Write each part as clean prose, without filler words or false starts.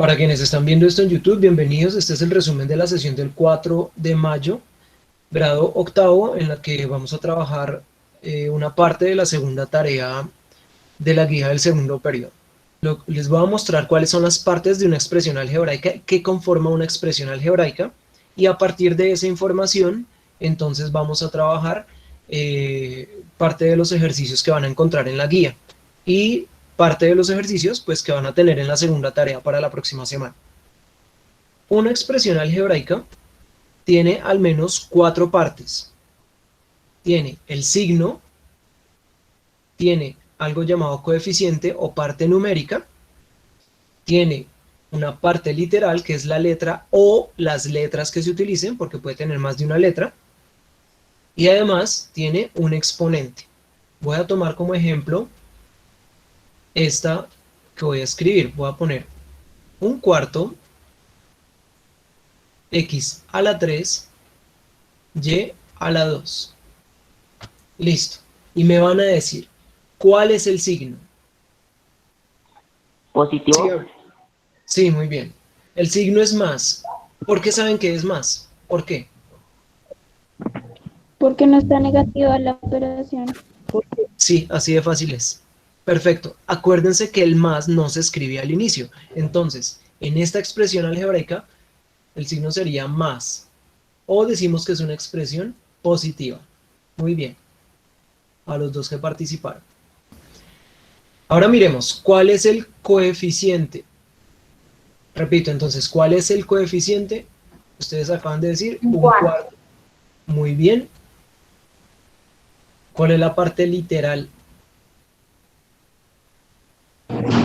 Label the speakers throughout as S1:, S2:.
S1: Para quienes están viendo esto en YouTube, bienvenidos. Este es el resumen de la sesión del 4 de mayo, grado octavo, en la que vamos a trabajar una parte de la segunda tarea de la guía del segundo periodo. Les voy a mostrar cuáles son las partes de una expresión algebraica que conforma una expresión algebraica, y a partir de esa información, entonces vamos a trabajar parte de los ejercicios que van a encontrar en la guía y parte de los ejercicios pues que van a tener en la segunda tarea para la próxima semana. Una expresión algebraica tiene al menos 4 partes. Tiene el signo, tiene algo llamado coeficiente o parte numérica, tiene una parte literal, que es la letra o las letras que se utilicen, porque puede tener más de una letra, y además tiene un exponente. Voy a tomar como ejemplo esta que voy a escribir. Voy a poner 1/4 x a la 3 y a la 2. Listo. Y me van a decir, ¿cuál es el signo?
S2: Positivo.
S1: Sí, muy bien. El signo es más. ¿Por qué saben que es más? ¿Por qué?
S3: Porque no está negativa la operación.
S1: Sí, así de fácil es. Perfecto. Acuérdense que el más no se escribe al inicio. Entonces, en esta expresión algebraica, el signo sería más. O decimos que es una expresión positiva. Muy bien. A los dos que participaron. Ahora miremos, ¿cuál es el coeficiente? Repito, entonces, ¿cuál es el coeficiente? Ustedes acaban de decir 1/4. Muy bien. ¿Cuál es la parte literal?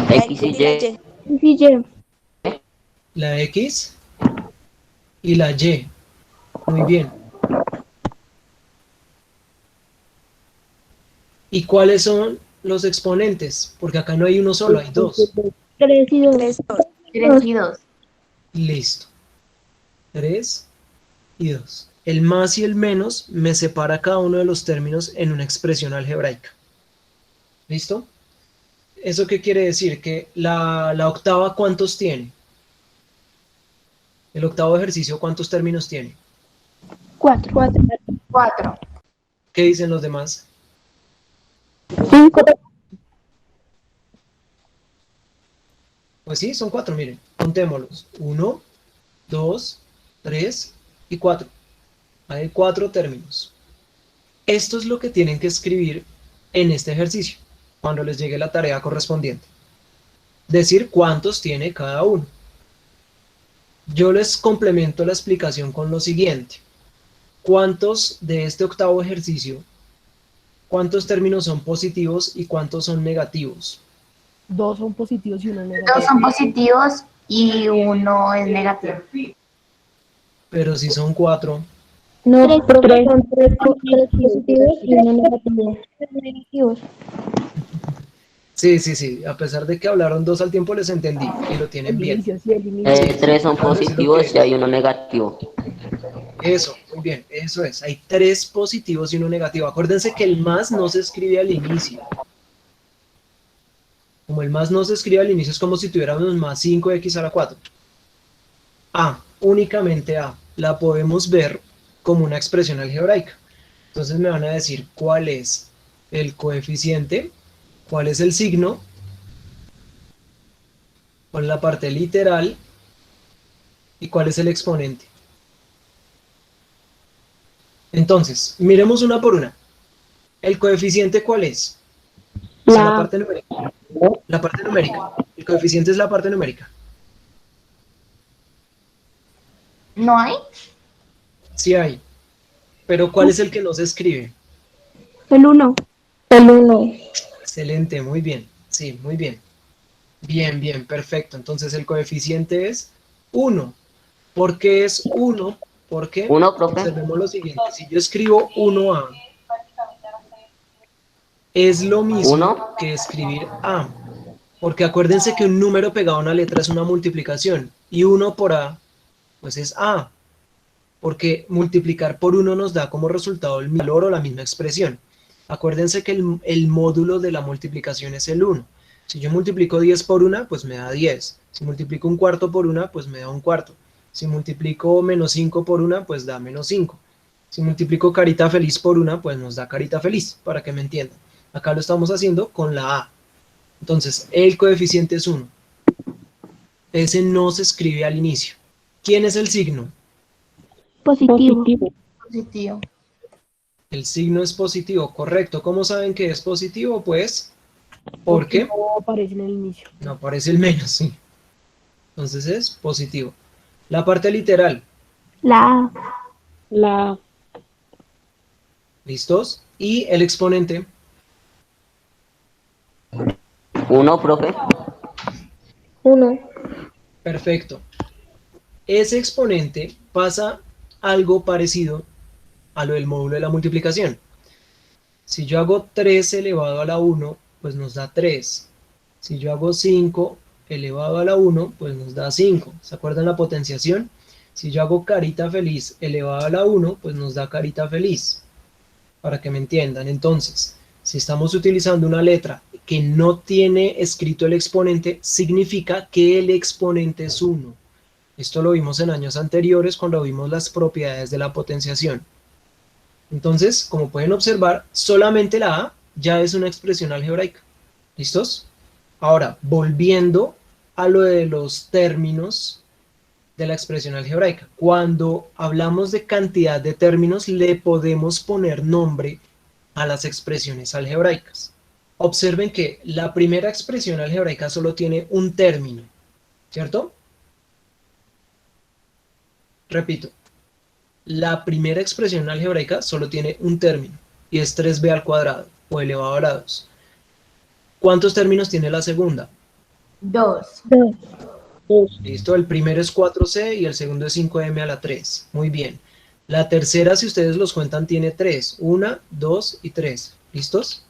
S2: X y Y.
S3: Sí,
S1: La X y la Y. Muy bien. ¿Y cuáles son los exponentes? Porque acá no hay uno solo, hay dos.
S3: 3 y 2.
S4: 3 y 2.
S1: Listo. 3 y 2. El más y el menos me separa cada uno de los términos en una expresión algebraica. ¿Listo? ¿Eso qué quiere decir? Que la octava, ¿cuántos tiene? El octavo ejercicio, ¿cuántos términos tiene?
S3: 4.
S4: 4.
S1: ¿Qué dicen los demás?
S3: 5.
S1: Pues sí, son 4, miren. Contémoslos. 1, 2, 3 y 4. Hay 4 términos. Esto es lo que tienen que escribir en este ejercicio, cuando les llegue la tarea correspondiente. Decir cuántos tiene cada uno. Yo les complemento la explicación con lo siguiente. ¿Cuántos de este octavo ejercicio, cuántos términos son positivos y cuántos son negativos?
S5: 2 son positivos y 1 negativo.
S4: 2 son positivos y 1 es negativo.
S1: Pero si son 4.
S3: No, 3 son 3 positivos y 1 negativo. Negativos.
S1: Sí, a pesar de que hablaron 2 al tiempo les entendí y lo tienen
S5: El
S1: bien.
S5: inicio, sí, el inicio.
S2: 3 son positivos y hay uno negativo.
S1: Eso, muy bien, eso es. Hay 3 positivos y 1 negativo. Acuérdense que el más no se escribe al inicio. Como el más no se escribe al inicio, es como si tuviéramos más 5x a la 4. A, únicamente A, la podemos ver como una expresión algebraica. Entonces me van a decir cuál es el coeficiente, cuál es el signo, cuál es la parte literal y cuál es el exponente. Entonces, miremos una por una. ¿El coeficiente cuál es? O sea, la parte numérica. La parte numérica. El coeficiente es la parte numérica.
S4: ¿No hay?
S1: Sí hay. Pero ¿cuál es el que no se escribe?
S3: El 1. El 1.
S1: Excelente, muy bien. Sí, muy bien. Bien, perfecto. Entonces el coeficiente es 1. ¿Por qué es 1? Porque
S2: 1, profe.
S1: observemos lo siguiente. Si yo escribo 1A, es lo mismo
S2: 1.
S1: que escribir A. Porque acuérdense que un número pegado a una letra es una multiplicación. Y 1 por A, pues es A. Porque multiplicar por 1 nos da como resultado el valor o la misma expresión. Acuérdense que el módulo de la multiplicación es el 1. Si yo multiplico 10 por 1, pues me da 10. Si multiplico un cuarto por 1, pues me da un cuarto. Si multiplico menos 5 por 1, pues da menos 5. Si multiplico carita feliz por 1, pues nos da carita feliz, para que me entiendan. Acá lo estamos haciendo con la A. Entonces, el coeficiente es 1. Ese no se escribe al inicio. ¿Quién es el signo?
S3: Positivo.
S4: Positivo.
S1: El signo es positivo, correcto. ¿Cómo saben que es positivo? Pues, ¿por qué?
S5: No aparece en el inicio.
S1: No aparece el menos, sí. Entonces es positivo. La parte literal,
S3: La A.
S1: ¿listos? Y el exponente,
S2: 1, profe.
S3: 1.
S1: perfecto. Ese exponente pasa algo parecido a lo del módulo de la multiplicación. Si yo hago 3 elevado a la 1, pues nos da 3. Si yo hago 5 elevado a la 1, pues nos da 5. ¿Se acuerdan la potenciación? Si yo hago carita feliz elevado a la 1, pues nos da carita feliz. Para que me entiendan, entonces, si estamos utilizando una letra que no tiene escrito el exponente, significa que el exponente es 1. Esto lo vimos en años anteriores cuando vimos las propiedades de la potenciación. Entonces, como pueden observar, solamente la A ya es una expresión algebraica. ¿Listos? Ahora, volviendo a lo de los términos de la expresión algebraica. Cuando hablamos de cantidad de términos, le podemos poner nombre a las expresiones algebraicas. Observen que la primera expresión algebraica solo tiene un término, ¿cierto? Repito, la primera expresión algebraica solo tiene un término, y es 3b al cuadrado, o elevado a la 2. ¿Cuántos términos tiene la segunda?
S4: 2.
S3: 2.
S1: Listo, el primero es 4c y el segundo es 5m a la 3. Muy bien. La tercera, si ustedes los cuentan, tiene 3. 1, 2 y 3. ¿Listos?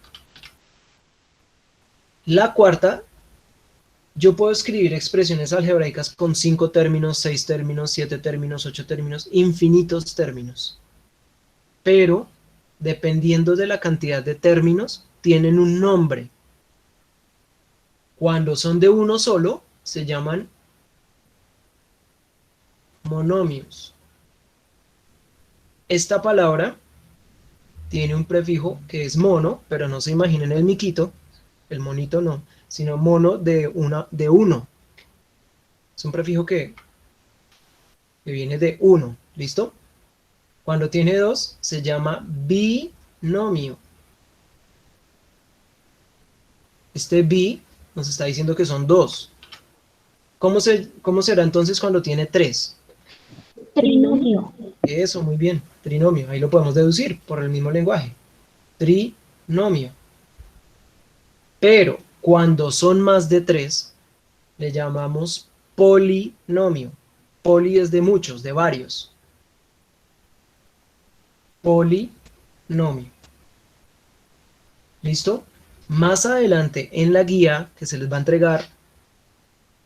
S1: La cuarta, yo puedo escribir expresiones algebraicas con 5 términos, 6 términos, 7 términos, 8 términos, infinitos términos. Pero, dependiendo de la cantidad de términos, tienen un nombre. Cuando son de uno solo, se llaman monomios. Esta palabra tiene un prefijo que es mono, pero no se imaginen el miquito, el monito no, sino mono de uno. Es un prefijo que viene de uno, ¿listo? Cuando tiene 2, se llama binomio. Este bi nos está diciendo que son 2. ¿Cómo será entonces cuando tiene 3?
S3: Trinomio.
S1: Eso, muy bien, trinomio, ahí lo podemos deducir por el mismo lenguaje. Trinomio. Pero cuando son más de 3, le llamamos polinomio. Poli es de muchos, de varios. Polinomio. ¿Listo? Más adelante en la guía que se les va a entregar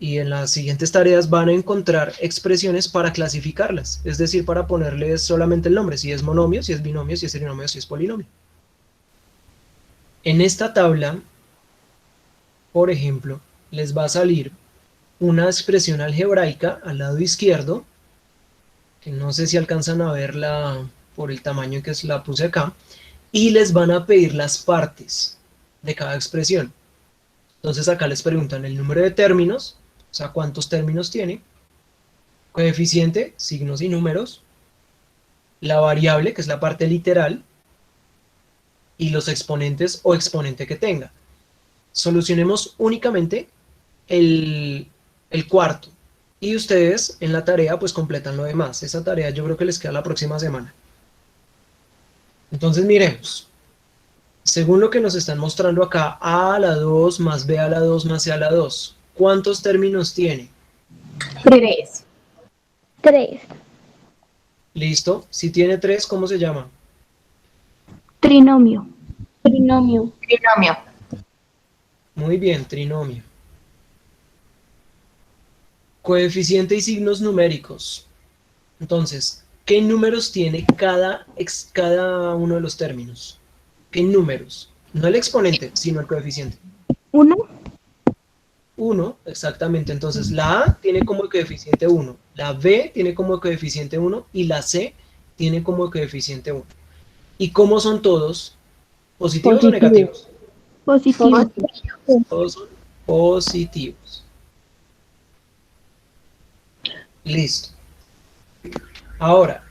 S1: y en las siguientes tareas van a encontrar expresiones para clasificarlas, es decir, para ponerles solamente el nombre, si es monomio, si es binomio, si es trinomio, si es polinomio. En esta tabla, por ejemplo, les va a salir una expresión algebraica al lado izquierdo, que no sé si alcanzan a verla por el tamaño que la puse acá, y les van a pedir las partes de cada expresión. Entonces acá les preguntan el número de términos, o sea, cuántos términos tiene, coeficiente, signos y números, la variable, que es la parte literal, y los exponentes o exponente que tenga. Solucionemos únicamente el cuarto, y ustedes en la tarea pues completan lo demás. Esa tarea yo creo que les queda la próxima semana. Entonces miremos. Según lo que nos están mostrando acá, A a la 2 más B a la 2 más C a la 2. ¿Cuántos términos tiene?
S4: 3.
S3: 3.
S1: ¿Listo? Si tiene 3, ¿cómo se llama?
S3: Trinomio. Trinomio.
S4: Trinomio.
S1: Muy bien, trinomio. Coeficiente y signos numéricos. Entonces, ¿qué números tiene cada uno de los términos? ¿Qué números? No el exponente, sino el coeficiente.
S3: 1.
S1: 1, exactamente. Entonces la A tiene como coeficiente 1, la B tiene como coeficiente 1 y la C tiene como coeficiente 1. ¿Y cómo son todos? ¿Positivos o negativos?
S3: Positivo.
S1: Todos son positivos. Listo. Ahora,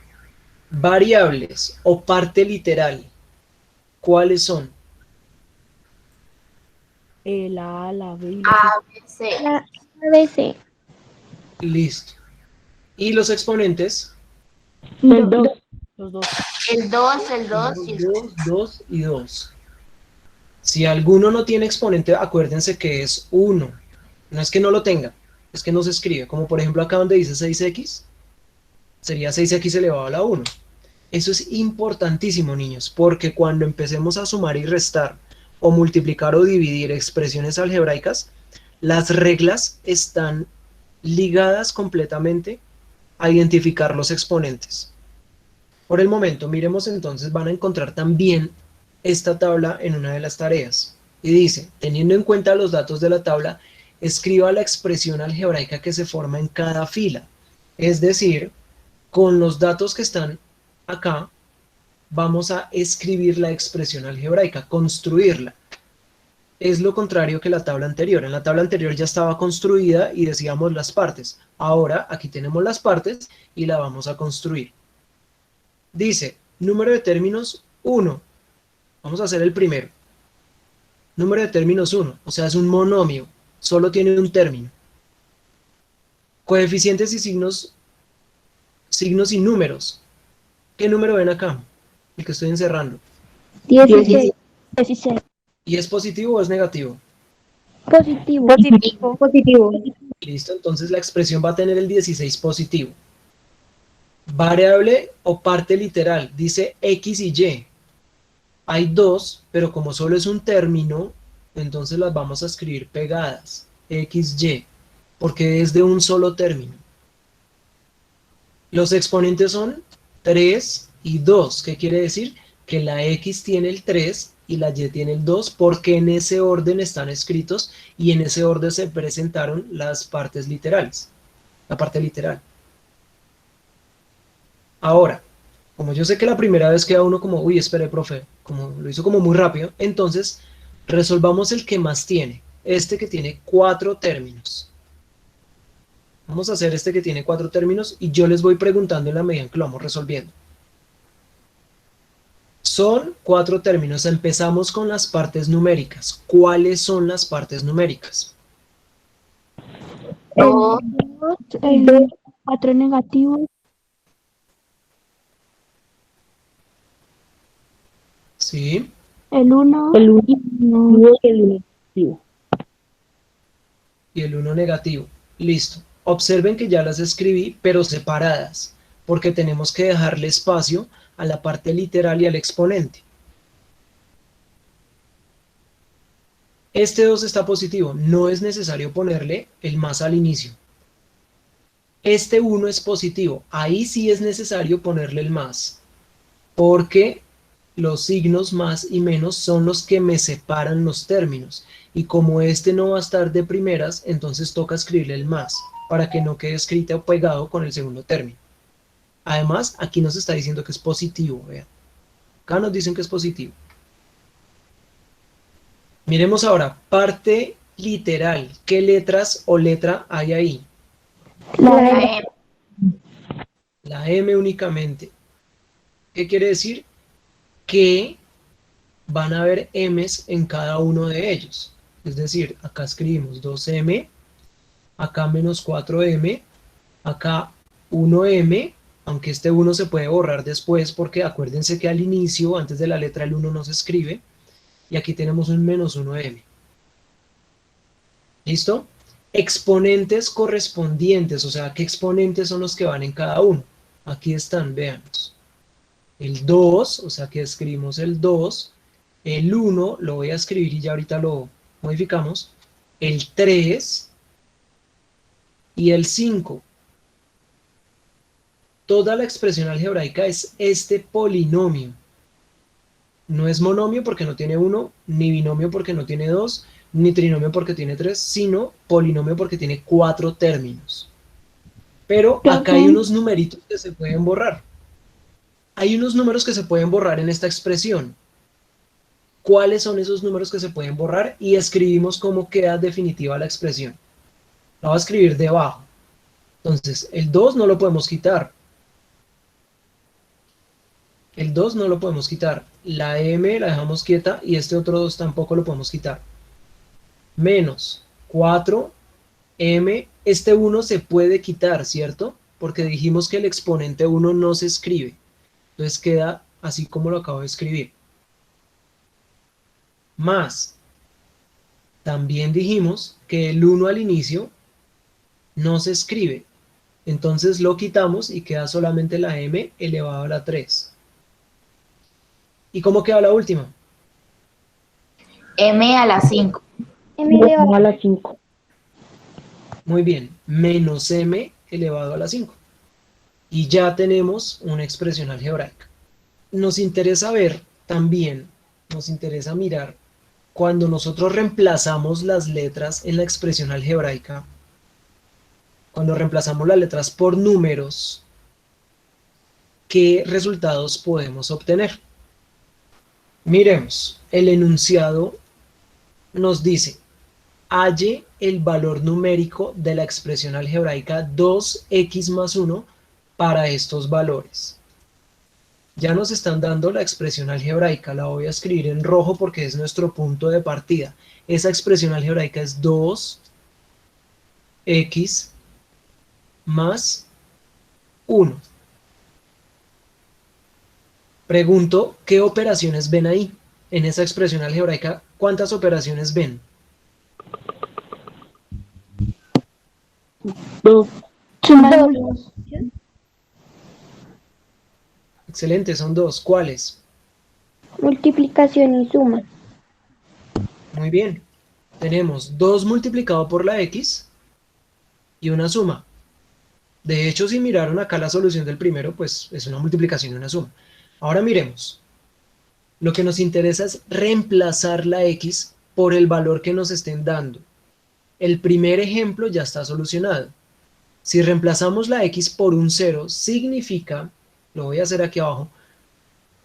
S1: variables o parte literal, ¿cuáles son?
S5: La A, la B y la
S4: A,
S5: C.
S4: B, C.
S3: La ABC.
S1: Listo. ¿Y los exponentes?
S3: El 2.
S5: Los dos.
S4: El 2, el 2 y el
S1: 2, 2 y 2. Si alguno no tiene exponente, acuérdense que es 1. No es que no lo tenga, es que no se escribe. Como por ejemplo acá donde dice 6x, sería 6x elevado a la 1. Eso es importantísimo, niños, porque cuando empecemos a sumar y restar, o multiplicar o dividir expresiones algebraicas, las reglas están ligadas completamente a identificar los exponentes. Por el momento, miremos entonces, van a encontrar también esta tabla en una de las tareas. Y dice, teniendo en cuenta los datos de la tabla, escriba la expresión algebraica que se forma en cada fila. Es decir, con los datos que están acá, vamos a escribir la expresión algebraica, construirla. Es lo contrario que la tabla anterior. En la tabla anterior ya estaba construida y decíamos las partes. Ahora aquí tenemos las partes y la vamos a construir. Dice, número de términos 1. Vamos a hacer el primero. Número de términos 1, o sea, es un monomio, solo tiene un término. Coeficientes y signos y números. ¿Qué número ven acá? El que estoy encerrando.
S3: 16. 16.
S1: ¿Y es positivo o es negativo?
S3: Positivo. Positivo. Positivo.
S1: Listo, entonces la expresión va a tener el 16 positivo. Variable o parte literal, dice X y Y. Hay dos, pero como solo es un término, entonces las vamos a escribir pegadas, X, Y, porque es de un solo término. Los exponentes son 3 y 2. ¿Qué quiere decir? Que la X tiene el 3 y la Y tiene el 2, porque en ese orden están escritos y en ese orden se presentaron las partes literales, la parte literal. Ahora, como yo sé que la primera vez queda uno como, uy, espere, profe, como lo hizo como muy rápido, entonces resolvamos el que más tiene, este que tiene 4 términos. Vamos a hacer este que tiene 4 términos y yo les voy preguntando en la medida en que lo vamos resolviendo. Son 4 términos. Empezamos con las partes numéricas. ¿Cuáles son las partes numéricas?
S3: El 2, el 4 negativo.
S1: ¿Sí?
S3: El 1. El 1. Y el 1 negativo.
S1: Y el 1 negativo. Listo. Observen que ya las escribí, pero separadas, porque tenemos que dejarle espacio a la parte literal y al exponente. Este 2 está positivo, no es necesario ponerle el más al inicio. Este 1 es positivo, ahí sí es necesario ponerle el más, porque los signos más y menos son los que me separan los términos. Y como este no va a estar de primeras, entonces toca escribirle el más, para que no quede escrito o pegado con el segundo término. Además, aquí nos está diciendo que es positivo, vean. Acá nos dicen que es positivo. Miremos ahora, parte literal. ¿Qué letras o letra hay ahí?
S3: La
S4: M.
S1: La M únicamente. ¿Qué quiere decir? Que van a haber M's en cada uno de ellos. Es decir, acá escribimos 2M, acá menos 4M, acá 1M, aunque este 1 se puede borrar después porque acuérdense que al inicio, antes de la letra el 1 no se escribe, y aquí tenemos un menos 1M. ¿Listo? Exponentes correspondientes, o sea, ¿qué exponentes son los que van en cada uno? Aquí están, veamos. El 2, o sea que escribimos el 2, el 1 lo voy a escribir y ya ahorita lo modificamos, el 3 y el 5. Toda la expresión algebraica es este polinomio. No es monomio porque no tiene 1, ni binomio porque no tiene 2, ni trinomio porque tiene 3, sino polinomio porque tiene 4 términos. Pero acá hay unos numeritos que se pueden borrar. Hay unos números que se pueden borrar en esta expresión. ¿Cuáles son esos números que se pueden borrar? Y escribimos cómo queda definitiva la expresión. La voy a escribir debajo. Entonces, el 2 no lo podemos quitar. El 2 no lo podemos quitar. La m la dejamos quieta y este otro 2 tampoco lo podemos quitar. Menos 4m. Este 1 se puede quitar, ¿cierto? Porque dijimos que el exponente 1 no se escribe. Entonces queda así como lo acabo de escribir. Más, también dijimos que el 1 al inicio no se escribe. Entonces lo quitamos y queda solamente la m elevado a la 3. ¿Y cómo queda la última?
S4: M a la 5.
S3: M elevado a la 5.
S1: Muy bien, menos m elevado a la 5. Y ya tenemos una expresión algebraica. Nos interesa ver también, nos interesa mirar, cuando nosotros reemplazamos las letras en la expresión algebraica, cuando reemplazamos las letras por números, ¿qué resultados podemos obtener? Miremos, el enunciado nos dice: halle el valor numérico de la expresión algebraica 2x más 1 para estos valores. Ya nos están dando la expresión algebraica, la voy a escribir en rojo porque es nuestro punto de partida. Esa expresión algebraica es 2x más 1. Pregunto, ¿qué operaciones ven ahí? En esa expresión algebraica, ¿cuántas operaciones ven?
S3: 2.
S1: Excelente, son 2. ¿Cuáles?
S3: Multiplicación y suma.
S1: Muy bien. Tenemos 2 multiplicado por la x y una suma. De hecho, si miraron acá la solución del primero, pues es una multiplicación y una suma. Ahora miremos. Lo que nos interesa es reemplazar la x por el valor que nos estén dando. El primer ejemplo ya está solucionado. Si reemplazamos la x por un 0, significa, lo voy a hacer aquí abajo,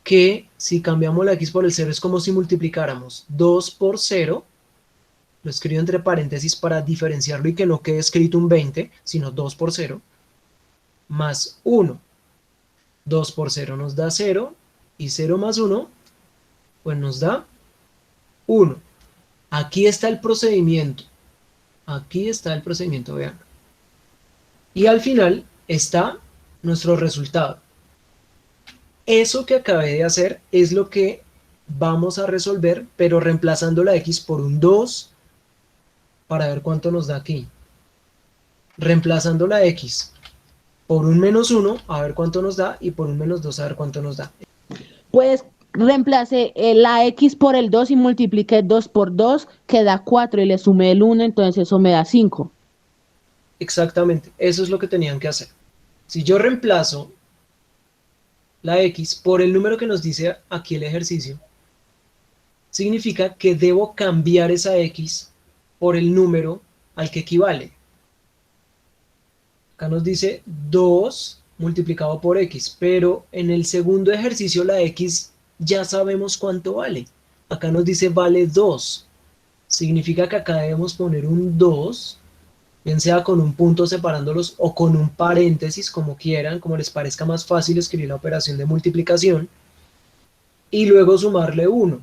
S1: que si cambiamos la x por el 0 es como si multiplicáramos 2 por 0, lo escribo entre paréntesis para diferenciarlo y que no quede escrito un 20, sino 2 por 0, más 1. 2 por 0 nos da 0, y 0 más 1, pues nos da 1. Aquí está el procedimiento. Aquí está el procedimiento, vean. Y al final está nuestro resultado. Eso que acabé de hacer es lo que vamos a resolver, pero reemplazando la x por un 2 para ver cuánto nos da aquí. Reemplazando la x por un menos 1 a ver cuánto nos da y por un menos 2 a ver cuánto nos da.
S6: Pues reemplace la x por el 2 y multiplique 2 por 2, que da 4 y le sumé el 1, entonces eso me da 5.
S1: Exactamente, eso es lo que tenían que hacer. Si yo reemplazo la x por el número que nos dice aquí el ejercicio, significa que debo cambiar esa x por el número al que equivale. Acá nos dice 2 multiplicado por x, pero en el segundo ejercicio la x ya sabemos cuánto vale. Acá nos dice vale 2. Significa que acá debemos poner un 2, bien sea con un punto separándolos o con un paréntesis, como quieran, como les parezca más fácil escribir la operación de multiplicación, y luego sumarle 1.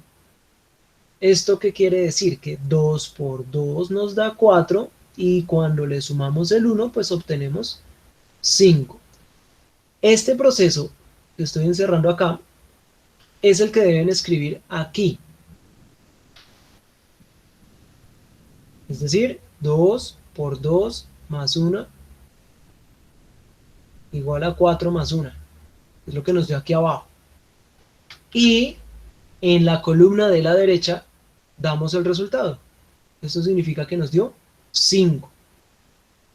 S1: ¿Esto qué quiere decir? Que 2 por 2 nos da 4, y cuando le sumamos el 1, pues obtenemos 5. Este proceso que estoy encerrando acá es el que deben escribir aquí. Es decir, 2 por 2 más 1 igual a 4 más 1. Es lo que nos dio aquí abajo. Y en la columna de la derecha damos el resultado. Esto significa que nos dio 5.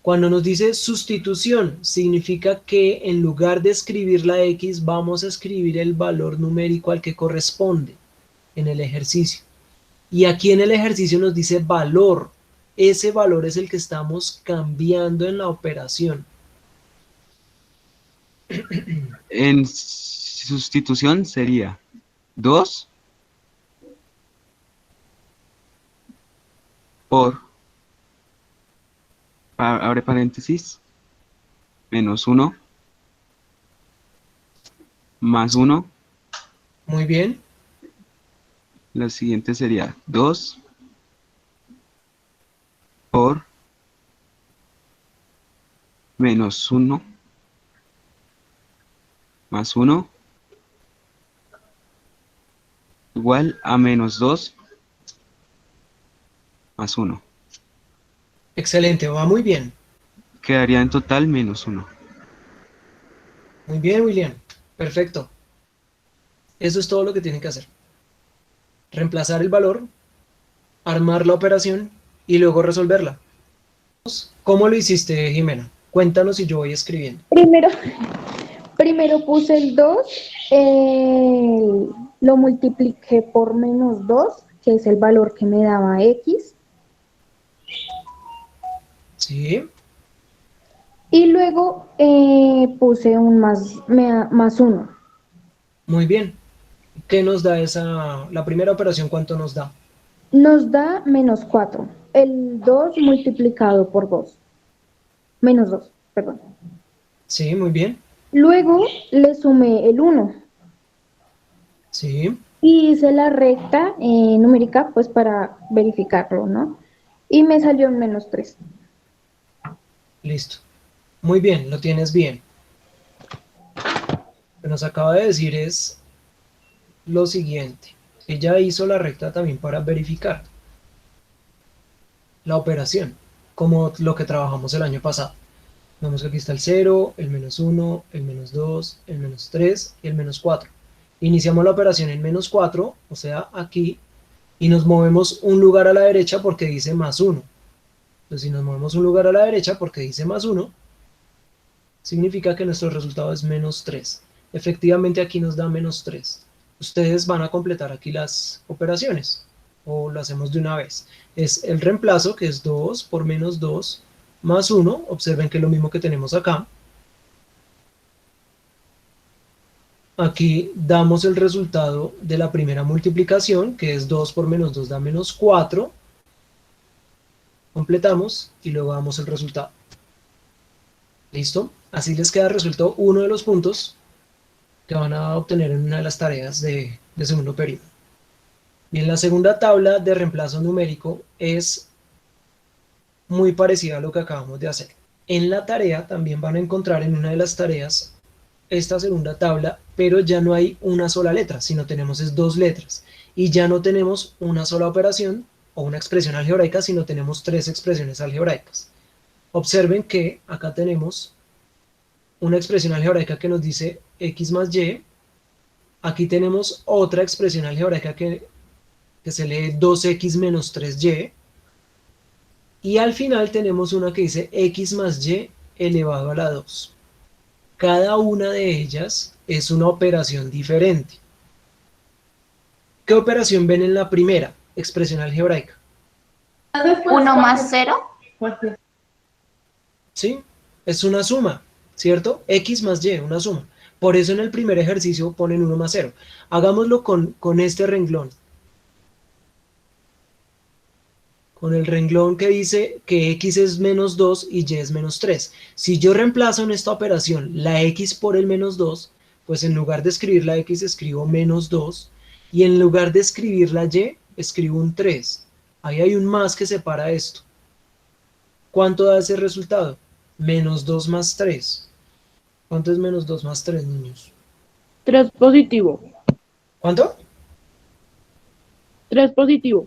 S1: Cuando nos dice sustitución, significa que en lugar de escribir la x, vamos a escribir el valor numérico al que corresponde en el ejercicio. Y aquí en el ejercicio nos dice valor. Ese valor es el que estamos cambiando en la operación.
S7: En sustitución sería 2 por, abre paréntesis, menos 1 más 1.
S1: Muy bien.
S7: La siguiente sería 2 por menos 1 más 1 igual a menos 2 más 1.
S1: Excelente, va muy bien.
S7: Quedaría en total menos 1.
S1: Muy bien, William. Perfecto. Eso es todo lo que tienen que hacer. Reemplazar el valor, armar la operación y luego resolverla. ¿Cómo lo hiciste, Jimena? Cuéntanos y yo voy escribiendo.
S3: Primero puse el 2, lo multipliqué por menos 2, que es el valor que me daba X,
S1: Sí,
S3: y luego puse un más 1.
S1: muy bien. ¿Qué nos da la primera operación? ¿Cuánto nos da?
S3: Nos da menos 4. El 2 multiplicado por 2. Menos 2, perdón.
S1: Sí, muy bien.
S3: Luego le sumé el 1
S1: Sí,
S3: y hice la recta numérica pues para verificarlo, ¿no? Y me salió en menos 3.
S1: listo. Muy bien, lo tienes bien. Lo que nos acaba de decir es lo siguiente. Ella hizo la recta también para verificar la operación, como lo que trabajamos el año pasado. Vemos que aquí está el 0, el menos 1, el menos 2, el menos 3 y el menos 4. Iniciamos la operación en menos 4, o sea, aquí, y nos movemos un lugar a la derecha porque dice más 1. Entonces, si nos movemos un lugar a la derecha porque dice más 1, significa que nuestro resultado es menos 3. Efectivamente, aquí nos da menos 3. Ustedes van a completar aquí las operaciones, o lo hacemos de una vez. Es el reemplazo, que es 2 por menos 2 más 1. Observen que es lo mismo que tenemos acá. Aquí damos el resultado de la primera multiplicación, que es 2 por menos 2 da menos 4. Completamos y luego damos el resultado. ¿Listo? Así les queda resuelto uno de los puntos que van a obtener en una de las tareas de segundo periodo. Bien, la segunda tabla de reemplazo numérico es muy parecida a lo que acabamos de hacer. En la tarea también van a encontrar en una de las tareas esta segunda tabla, pero ya no hay una sola letra, sino tenemos es dos letras. Y ya no tenemos una sola operación o una expresión algebraica, sino tenemos tres expresiones algebraicas. Observen que acá tenemos una expresión algebraica que nos dice x más y. Aquí tenemos otra expresión algebraica que se lee 2x menos 3y. Y al final tenemos una que dice x más y elevado a la 2. Cada una de ellas es una operación diferente. ¿Qué operación ven en la primera expresión algebraica?
S4: 1 más 0.
S1: ¿Sí? Es una suma, ¿cierto? X más Y, una suma. Por eso en el primer ejercicio ponen 1 más 0. Hagámoslo con este renglón. Con el renglón que dice que X es menos 2 y Y es menos 3. Si yo reemplazo en esta operación la X por el menos 2, pues en lugar de escribir la X escribo menos 2 y en lugar de escribir la Y escribo un 3. Ahí hay un más que separa esto. ¿Cuánto da ese resultado? Menos 2 más 3. ¿Cuánto es menos 2 más 3, niños?
S5: 3 positivo.
S1: ¿Cuánto?
S5: 3 positivo.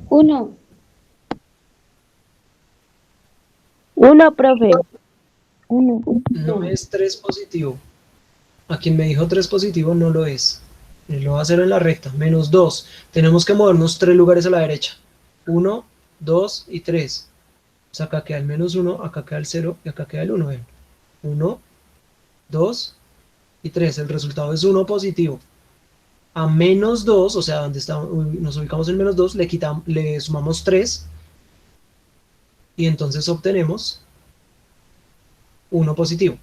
S3: 1.
S6: 1, profe.
S3: 1.
S1: No es 3 positivo. A quien me dijo 3 positivo no lo es. Lo va a hacer en la recta. Menos 2. Tenemos que movernos 3 lugares a la derecha. 1, 2 y 3. O sea, acá queda el menos 1, acá queda el 0 y acá queda el 1. Ven. 1, 2 y 3. El resultado es 1 positivo. a menos 2, o sea, donde nos ubicamos en menos 2, le sumamos 3 y entonces obtenemos 1 positivo.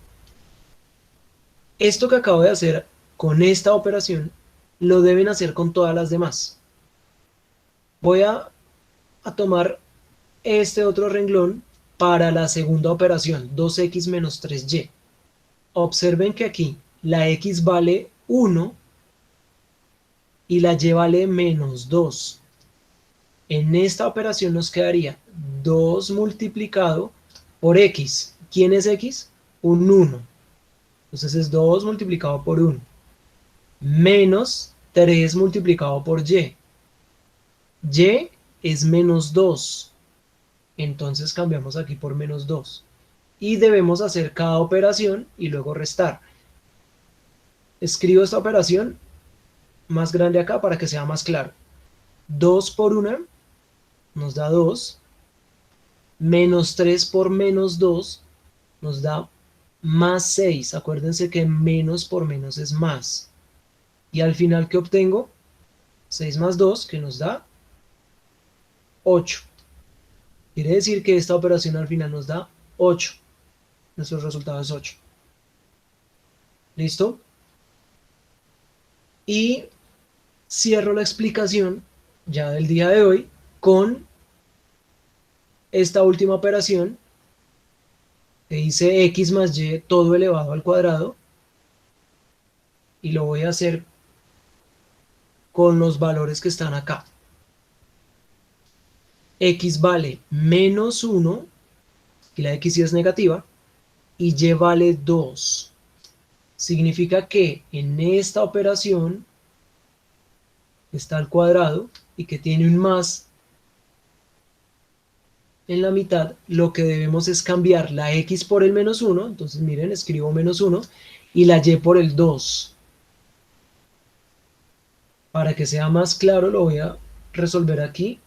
S1: Esto que acabo de hacer con esta operación lo deben hacer con todas las demás. Voy a tomar este otro renglón para la segunda operación, 2x menos 3y. Observen que aquí la x vale 1 y la y vale menos 2. En esta operación nos quedaría 2 multiplicado por x. ¿Quién es x? Un 1. Entonces es 2 multiplicado por 1. Menos 3 multiplicado por y. Y es menos 2. Entonces cambiamos aquí por menos 2. Y debemos hacer cada operación y luego restar. Escribo esta operación más grande acá para que sea más claro. 2 por 1 nos da 2. Menos 3 por menos 2 nos da más 6. Acuérdense que menos por menos es más. Y al final, ¿qué obtengo? 6 más 2, que nos da 8. Quiere decir que esta operación al final nos da 8. Nuestro resultado es 8. ¿Listo? Y cierro la explicación ya del día de hoy con esta última operación que dice x más y todo elevado al cuadrado. Y lo voy a hacer con los valores que están acá. X vale menos 1, y la x sí es negativa, y y vale 2. Significa que en esta operación está al cuadrado y que tiene un más en la mitad, lo que debemos es cambiar la x por el menos 1, entonces miren, escribo menos 1, y la y por el 2. Para que sea más claro, lo voy a resolver aquí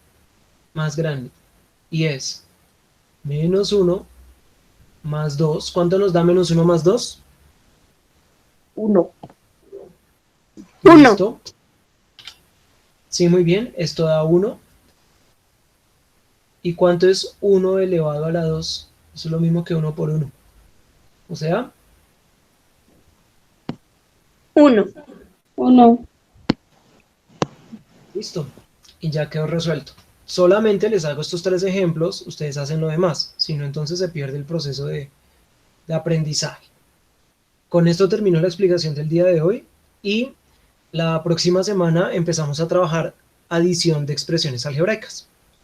S1: más grande. Y es menos 1 más 2. ¿Cuánto nos da menos 1 más 2?
S5: 1.
S1: ¿Listo? Sí, muy bien. Esto da 1. ¿Y cuánto es 1 elevado a la 2? Eso es lo mismo que 1 por 1. O sea,
S5: 1. 1.
S1: listo. Y ya quedó resuelto. Solamente les hago estos 3 ejemplos, ustedes hacen lo demás. Si no, entonces se pierde el proceso de aprendizaje. Con esto termino la explicación del día de hoy y la próxima semana empezamos a trabajar adición de expresiones algebraicas.